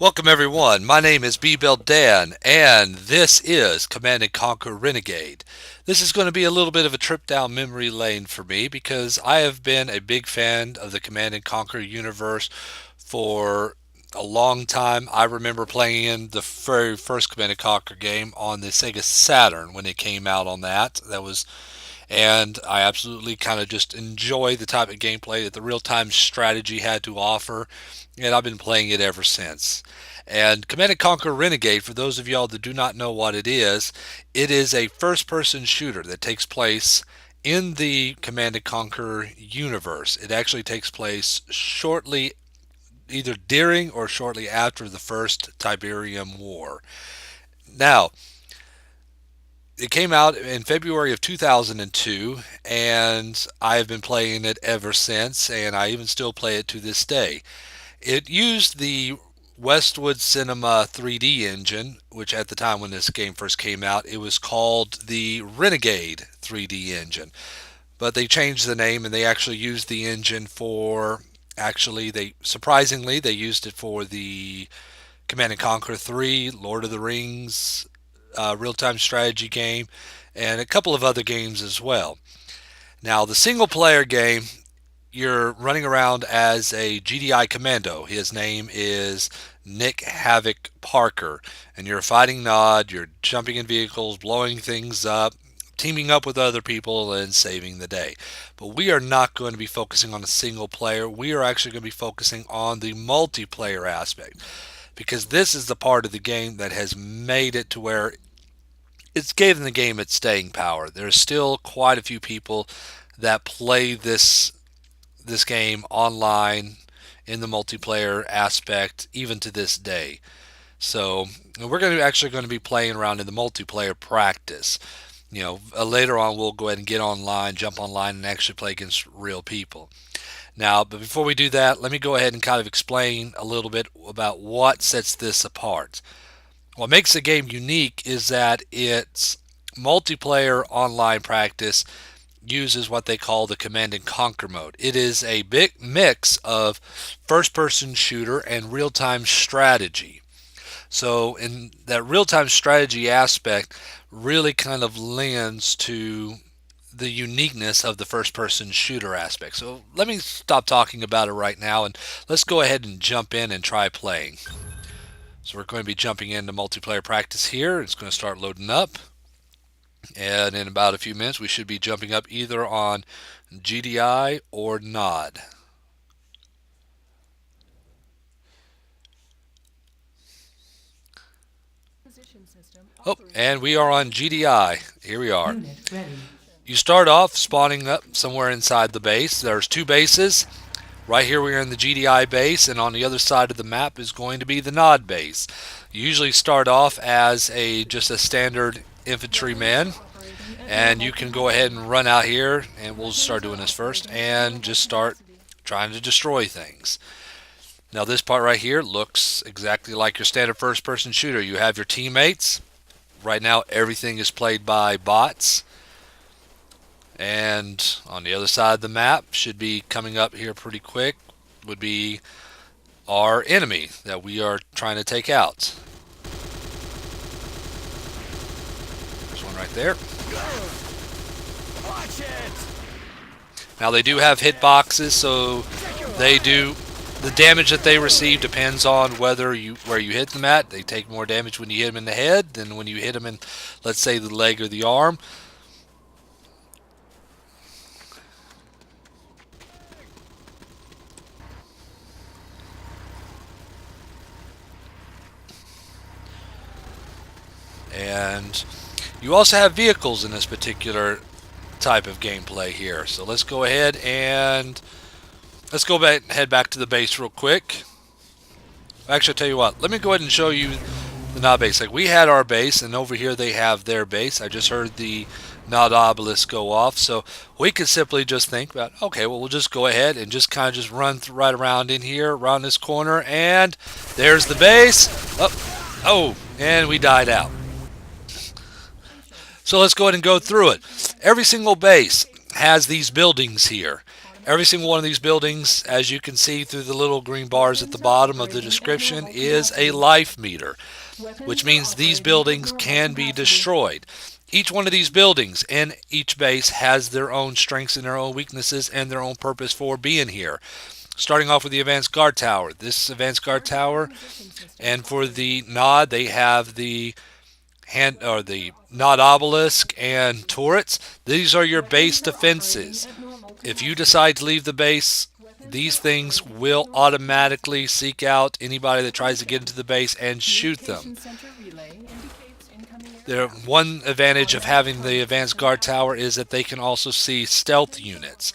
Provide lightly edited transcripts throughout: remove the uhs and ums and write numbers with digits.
Welcome everyone, my name is B-Bell Dan, and this is Command & Conquer Renegade. This is going to be a little bit of a trip down memory lane for me because I have been a big fan of the Command & Conquer universe for a long time. I remember playing in the very first Command & Conquer game on the Sega Saturn when it came out on that. And I absolutely kind of just enjoy the type of gameplay that the real-time strategy had to offer, and I've been playing it ever since. And Command and Conquer Renegade, for those of y'all that do not know what it is a first-person shooter that takes place in the Command and Conquer universe. It actually takes place shortly, either during or shortly after the First Tiberium War. Now, it came out in February of 2002, and I have been playing it ever since, and I even still play it to this day. It used the Westwood Cinema 3D engine, which at the time when this game first came out, it was called the Renegade 3D engine. But they changed the name and they actually used the engine for they surprisingly they used it for the Command and Conquer 3, Lord of the Rings, real-time strategy game, and a couple of other games as well. Now, the single-player game, you're running around as a GDI commando. His name is Nick Havoc Parker, and you're fighting Nod. You're jumping in vehicles, blowing things up, teaming up with other people, and saving the day. But we are not going to be focusing on a single player. We are actually going to be focusing on the multiplayer aspect because this is the part of the game that has made it to where it's given the game its staying power. There's still quite a few people that play this game online in the multiplayer aspect even to this day. So we're going to be playing around in the multiplayer practice. Later on we'll go ahead and get online, jump online, and actually play against real people. Now, but before we do that, let me go ahead and kind of explain a little bit about what sets this apart. What makes the game unique is that its multiplayer online practice uses what they call the Command and Conquer mode. It is a big mix of first person shooter and real time strategy. So, in that real time strategy aspect, really kind of lends to the uniqueness of the first person shooter aspect. So, let me stop talking about it right now and let's go ahead and jump in and try playing. So we're going to be jumping into multiplayer practice here. It's going to start loading up. And in about a few minutes, we should be jumping up either on GDI or Nod. Oh, and we are on GDI. Here we are. You start off spawning up somewhere inside the base. There's two bases. Right here we are in the GDI base, and on the other side of the map is going to be the Nod base. You usually start off as just a standard infantryman, and you can go ahead and run out here, and we'll start doing this first, and just start trying to destroy things. Now this part right here looks exactly like your standard first-person shooter. You have your teammates. Right now everything is played by bots. And on the other side of the map, should be coming up here pretty quick, would be our enemy that we are trying to take out. There's one right there. Now they do have hitboxes, so the damage that they receive depends on where you hit them at. They take more damage when you hit them in the head than when you hit them in, let's say, the leg or the arm. And you also have vehicles in this particular type of gameplay here. So let's go ahead and let's go back, head back to the base real quick. Actually, I'll tell you what, let me go ahead and show you the Nod base. Like, we had our base, and over here they have their base. I just heard the Nod obelisk go off, so we could simply just think about, okay, well, we'll just go ahead and just kind of just run right around in here, around this corner, and there's the base. Oh, and we died out. So let's go ahead and go through it. Every single base has these buildings here. Every single one of these buildings, as you can see through the little green bars at the bottom of the description, is a life meter, which means these buildings can be destroyed. Each one of these buildings and each base has their own strengths and their own weaknesses and their own purpose for being here. Starting off with the advanced guard tower. This advanced guard tower, and for the nod, they have the nod obelisk and turrets. These are your base defenses. If you decide to leave the base, these things will automatically seek out anybody that tries to get into the base and shoot them. One advantage of having the advanced guard tower is that they can also see stealth units.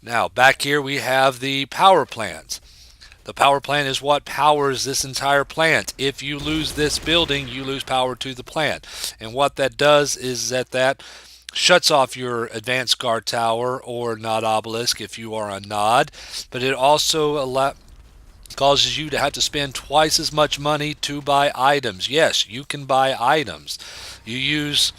Now, back here we have the power plant. The power plant is what powers this entire plant. If you lose this building, you lose power to the plant. And what that does is that shuts off your advanced guard tower or nod obelisk if you are a nod, but it also causes you to have to spend twice as much money to buy items. Yes, you can buy items. You use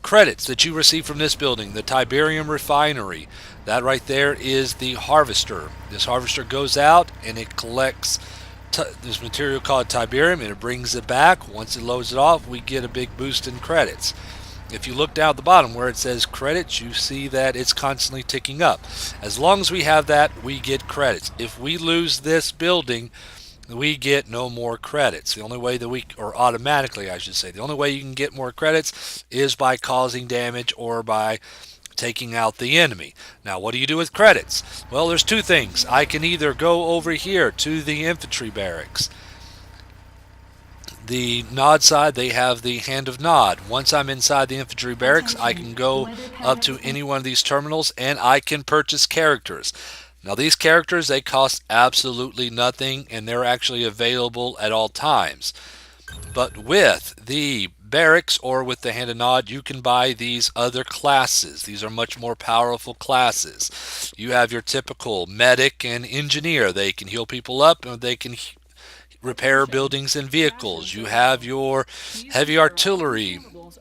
credits that you receive from this building, the Tiberium refinery. That right there is the harvester. This harvester goes out and it collects this material called Tiberium, and it brings it back. Once it loads it off, we get a big boost in credits. If you look down at the bottom where it says credits, you see that it's constantly ticking up. As long as we have that, we get credits. If we lose this building, we get no more credits. The only way that or automatically I should say, the only way you can get more credits is by causing damage or by taking out the enemy. Now, what do you do with credits? Well, there's two things. I can either go over here to the infantry barracks. The nod side, they have the hand of nod. Once I'm inside the infantry barracks, I can go up to any one of these terminals and I can purchase characters. Now, these characters, they cost absolutely nothing and they're actually available at all times. But with the barracks or with the hand of nod, you can buy these other classes. These are much more powerful classes. You have your typical medic and engineer. They can heal people up and they can repair buildings and vehicles. You have your heavy artillery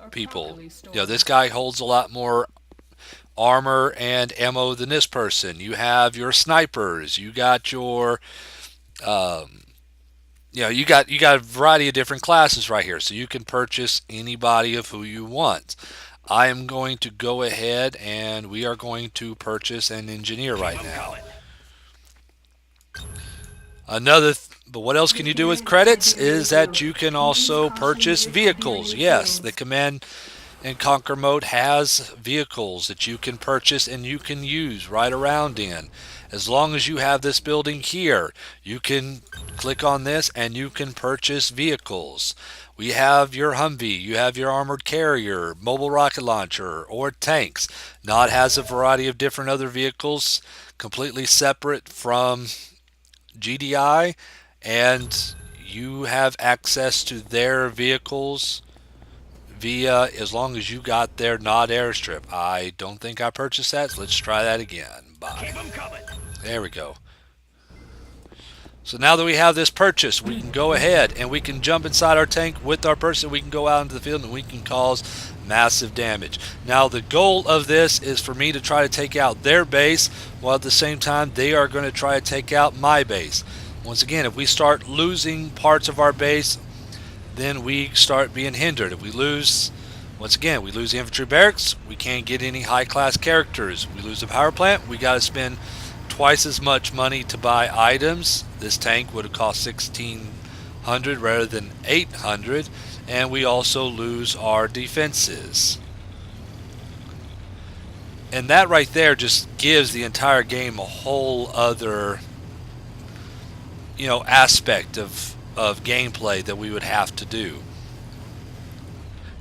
people. This guy holds a lot more armor and ammo than this person. You have your snipers. You got your you got a variety of different classes right here, so you can purchase anybody of who you want. I am going to go ahead and we are going to purchase an engineer right now. But what else can you do with credits is that you can also purchase vehicles. Yes, the Command and Conquer mode has vehicles that you can purchase and you can use right around in. As long as you have this building here, you can click on this and you can purchase vehicles. We have your Humvee, you have your armored carrier, mobile rocket launcher, or tanks. Nod has a variety of different other vehicles completely separate from GDI, and you have access to their vehicles via, as long as you got their Nod airstrip. I don't think I purchased that, so let's try that again. Bye. There we go. So now that we have this purchase, we can go ahead and we can jump inside our tank with our person. We can go out into the field and we can cause massive damage. Now the goal of this is for me to try to take out their base, while at the same time they are going to try to take out my base. Once again, if we start losing parts of our base, then we start being hindered. If we lose, once again, we lose the infantry barracks, we can't get any high class characters. We lose the power plant, we got to spend twice as much money to buy items. This tank would have cost $1,600 rather than $800, and we also lose our defenses. And that right there just gives the entire game a whole other aspect of gameplay that we would have to do.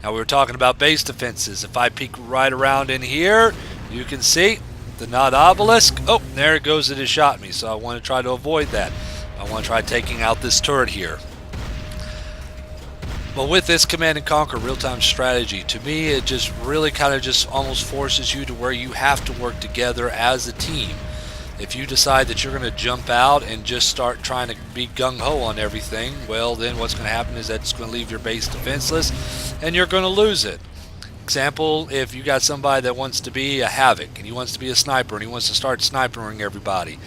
Now, we were talking about base defenses. If I peek right around in here, you can see the Nod obelisk. Oh, there it goes. It has shot me, so I want to try to avoid that. I want to try taking out this turret here. But with this Command and Conquer real-time strategy, to me it just really kind of just almost forces you to where you have to work together as a team. If you decide that you're going to jump out and just start trying to be gung-ho on everything, well, then what's going to happen is that it's going to leave your base defenseless and you're going to lose it. Example, if you got somebody that wants to be a havoc and he wants to be a sniper and he wants to start snipering everybody,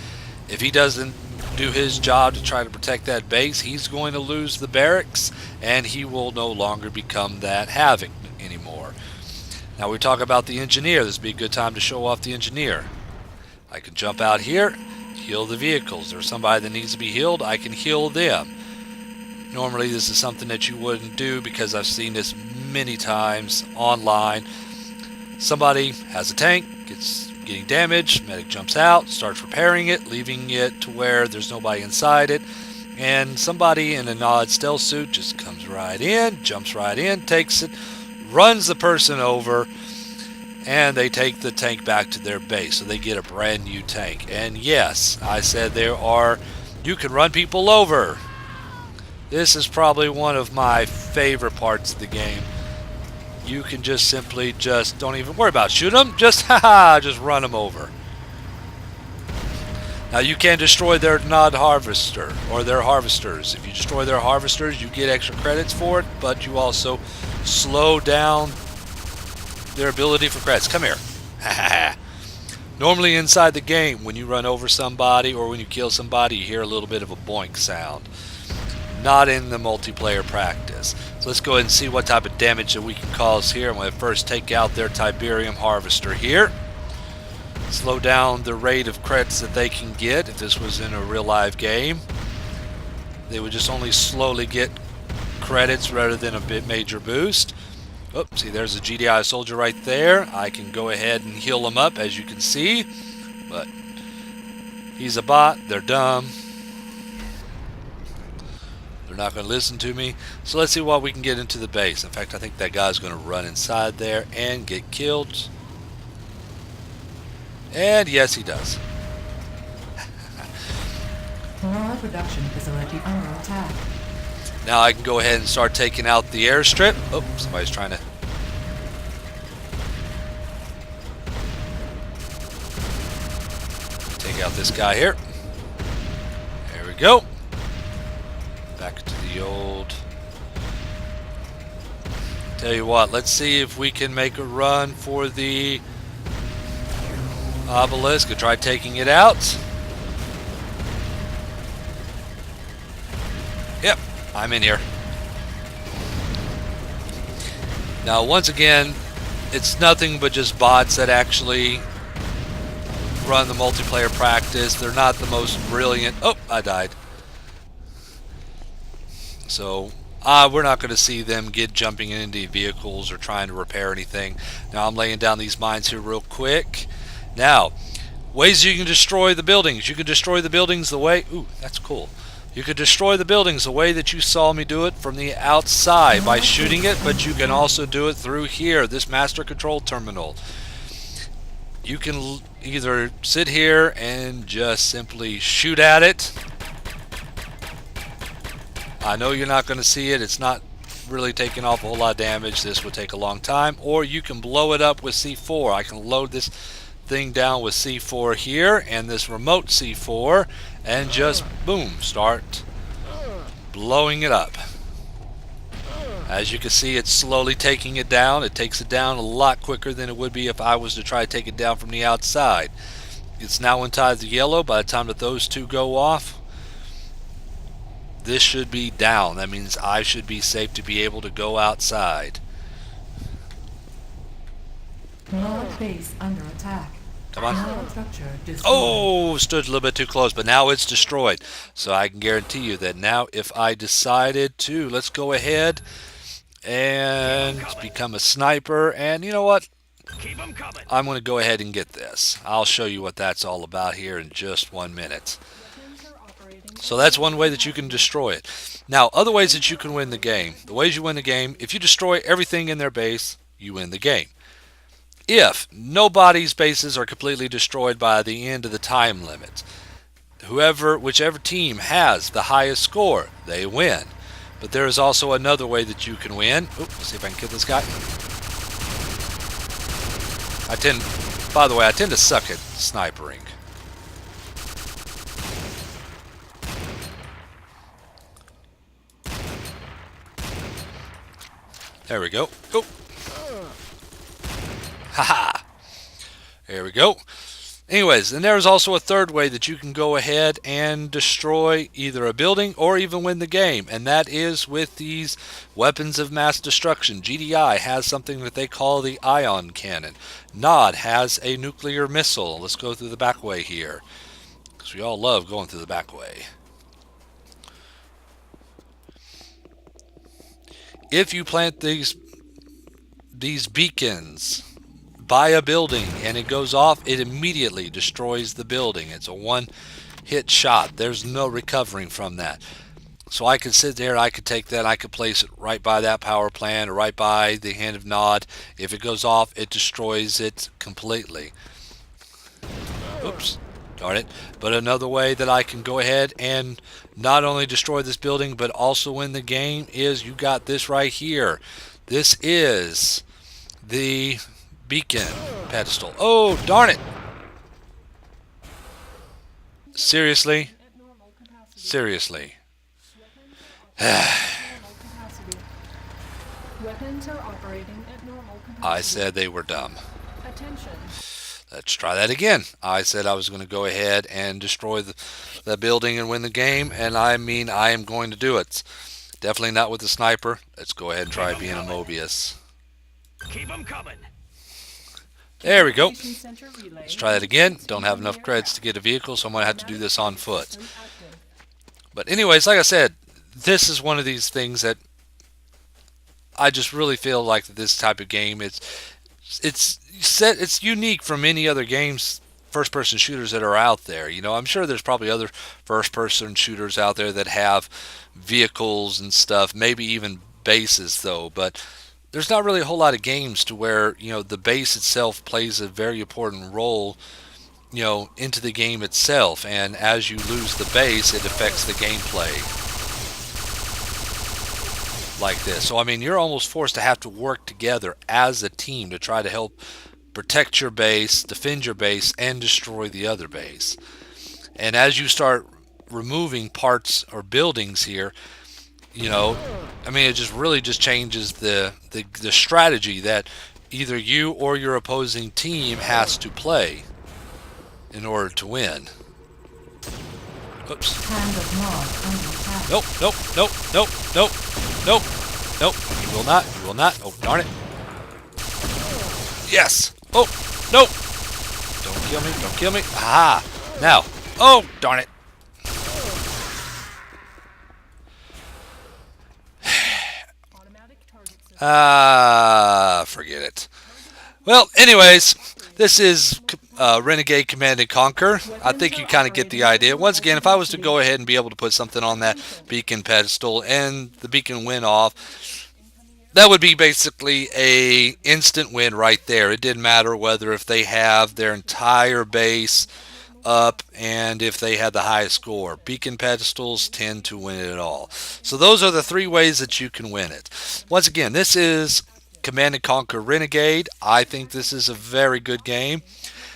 if he doesn't do his job to try to protect that base, he's going to lose the barracks and he will no longer become that havoc anymore. Now we talk about the engineer. This would be a good time to show off the engineer. I can jump out here, heal the vehicles. There's somebody that needs to be healed, I can heal them. Normally this is something that you wouldn't do because I've seen this many times online. Somebody has a tank, gets getting damaged, medic jumps out, starts repairing it, leaving it to where there's nobody inside it, and somebody in an odd stealth suit just comes right in, jumps right in, takes it, runs the person over, and they take the tank back to their base, so they get a brand new tank. And yes, I said you can run people over. This is probably one of my favorite parts of the game. You can just simply don't even worry about shooting them, just run them over. Now you can destroy their nod harvester or their harvesters. If you destroy their harvesters, you get extra credits for it, but you also slow down their ability for credits. Come here. Normally inside the game, when you run over somebody or when you kill somebody, you hear a little bit of a boink sound. Not in the multiplayer practice. So let's go ahead and see what type of damage that we can cause here. I'm going to first take out their Tiberium harvester here. Slow down the rate of credits that they can get. If this was in a real live game, they would just only slowly get credits rather than a bit major boost. Oh, see, there's a GDI soldier right there. I can go ahead and heal him up, as you can see. But he's a bot. They're dumb. They're not going to listen to me. So let's see what we can get into the base. In fact, I think that guy's going to run inside there and get killed. And yes, he does. Production facility under attack. Now I can go ahead and start taking out the airstrip. Oh, somebody's trying to... take out this guy here. There we go. Back to the old... Tell you what, let's see if we can make a run for the obelisk. Try taking it out. Yep, I'm in here. Now, once again, it's nothing but just bots that actually run the multiplayer practice. They're not the most brilliant. Oh, I died. So we're not going to see them jumping into vehicles or trying to repair anything. Now I'm laying down these mines here real quick. Now, ways you can destroy the buildings. You can destroy the buildings the way... Ooh, that's cool. You could destroy the buildings the way that you saw me do it from the outside by shooting it, but you can also do it through here, this master control terminal. You can either sit here and just simply shoot at it. I know you're not going to see it. It's not really taking off a whole lot of damage. This would take a long time. Or you can blow it up with C4. I can load this thing down with C4 here and this remote C4 and just boom, start blowing it up. As you can see, it's slowly taking it down. It takes it down a lot quicker than it would be if I was to try to take it down from the outside. It's now inside the yellow. By the time that those two go off, this should be down. That means I should be safe to be able to go outside. Large base under attack. Come on. Structure destroyed. Oh, stood a little bit too close, but now it's destroyed. So I can guarantee you that now if I decided to, let's go ahead and become a sniper. And you know what? I'm going to go ahead and get this. I'll show you what that's all about here in just 1 minute. So that's one way that you can destroy it. Now, other ways that you can win the game. The ways you win the game, if you destroy everything in their base, you win the game. If nobody's bases are completely destroyed by the end of the time limit, whichever team has the highest score, they win. But there is also another way that you can win. Let's see if I can kill this guy. By the way, I tend to suck at snipering. There we go. Oh. Haha. There we go. Anyways, and there's also a third way that you can go ahead and destroy either a building or even win the game, and that is with these weapons of mass destruction. GDI has something that they call the ion cannon. NOD has a nuclear missile. Let's go through the back way here, because we all love going through the back way. If you plant these beacons by a building and it goes off, it immediately destroys the building. It's a one hit shot. There's no recovering from that. So I could sit there, I could take that, I could place it right by that power plant or right by the hand of Nod. If it goes off, it destroys it completely. Oops, darn it. But another way that I can go ahead and not only destroy this building but also win the game is you got this right here. This is the beacon pedestal. Oh, darn it. Seriously? Seriously. Weapons are operating at normal capacity. I said they were dumb. Attention. Let's try that again. I said I was going to go ahead and destroy the building and win the game, and I mean I am going to do it. Definitely not with the sniper. Let's go ahead and try being a Mobius. Keep them coming. There we go. Communication center relay. Let's try that again. Don't have enough credits to get a vehicle, so I'm going to have to do this on foot. Active. But anyways, like I said, this is one of these things that I just really feel like this type of game it's unique from any other games, first person shooters that are out there. You know, I'm sure there's probably other first person shooters out there that have vehicles and stuff, maybe even bases though, but there's not really a whole lot of games to where, you know, the base itself plays a very important role, you know, into the game itself, and as you lose the base, it affects the gameplay like this. So I mean, you're almost forced to have to work together as a team to try to help protect your base, defend your base, and destroy the other base. And as you start removing parts or buildings here, you know, I mean, it just really just changes the strategy that either you or your opposing team has to play in order to win. Oops. Hand of Nod under attack. Nope, nope, nope, nope, nope, nope, nope. You will not, you will not. Oh, darn it. Yes. Oh, no. Don't kill me, don't kill me. Ah, now. Oh, darn it. Automatic target system. Forget it. Well, anyways, this is Renegade Command and Conquer. I think you kind of get the idea. Once again, if I was to go ahead and be able to put something on that beacon pedestal and the beacon went off, that would be basically a instant win right there. It didn't matter whether if they have their entire base up and if they had the highest score. Beacon pedestals tend to win it all. So those are the three ways that you can win it. Once again, this is Command & Conquer Renegade. I think this is a very good game.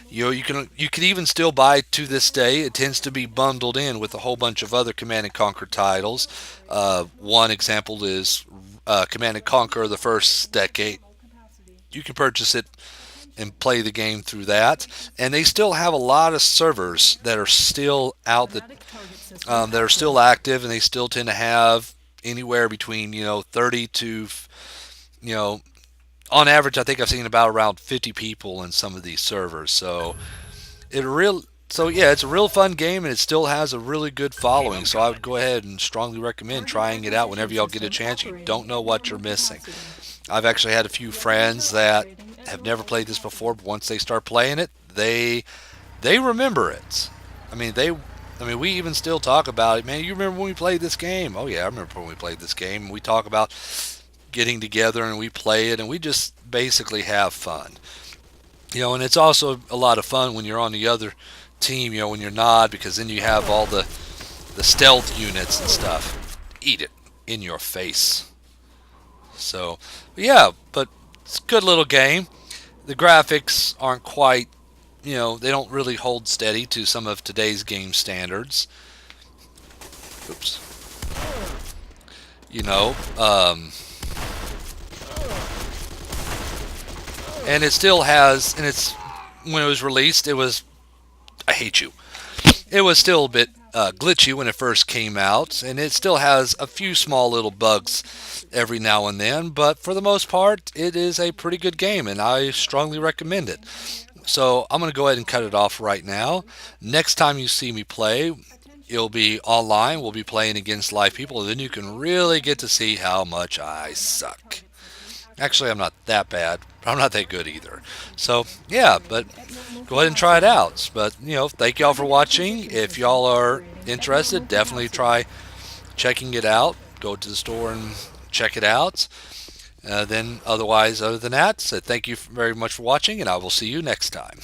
You know, you can even still buy to this day. It tends to be bundled in with a whole bunch of other Command & Conquer titles. One example is Command & Conquer: The First Decade. You can purchase it and play the game through that, and they still have a lot of servers that are still out that are still active, and they still tend to have anywhere between 30 to on average, I think I've seen about around 50 people in some of these servers. So it's a real fun game, and it still has a really good following. So I would go ahead and strongly recommend trying it out whenever y'all get a chance. You don't know what you're missing. I've actually had a few friends that have never played this before, but once they start playing it, they remember it. I mean, we even still talk about it. Man, you remember when we played this game? Oh yeah, I remember when we played this game. We talk about getting together and we play it, and we just basically have fun. And it's also a lot of fun when you're on the other team, when you're not, because then you have all the stealth units and stuff. Eat it in your face. So, but it's a good little game. The graphics aren't quite, they don't really hold steady to some of today's game standards. Oops. and it still has. And it's when it was released, it was I hate you. It was still a bit glitchy when it first came out, and it still has a few small little bugs every now and then. But for the most part, it is a pretty good game, and I strongly recommend it. So I'm going to go ahead and cut it off right now. Next time you see me play, it'll be online. We'll be playing against live people, and then you can really get to see how much I suck. Actually, I'm not that bad. I'm not that good either. So, yeah, but go ahead and try it out. But, thank y'all for watching. If y'all are interested, definitely try checking it out. Go to the store and check it out. Other than that, so thank you very much for watching, and I will see you next time.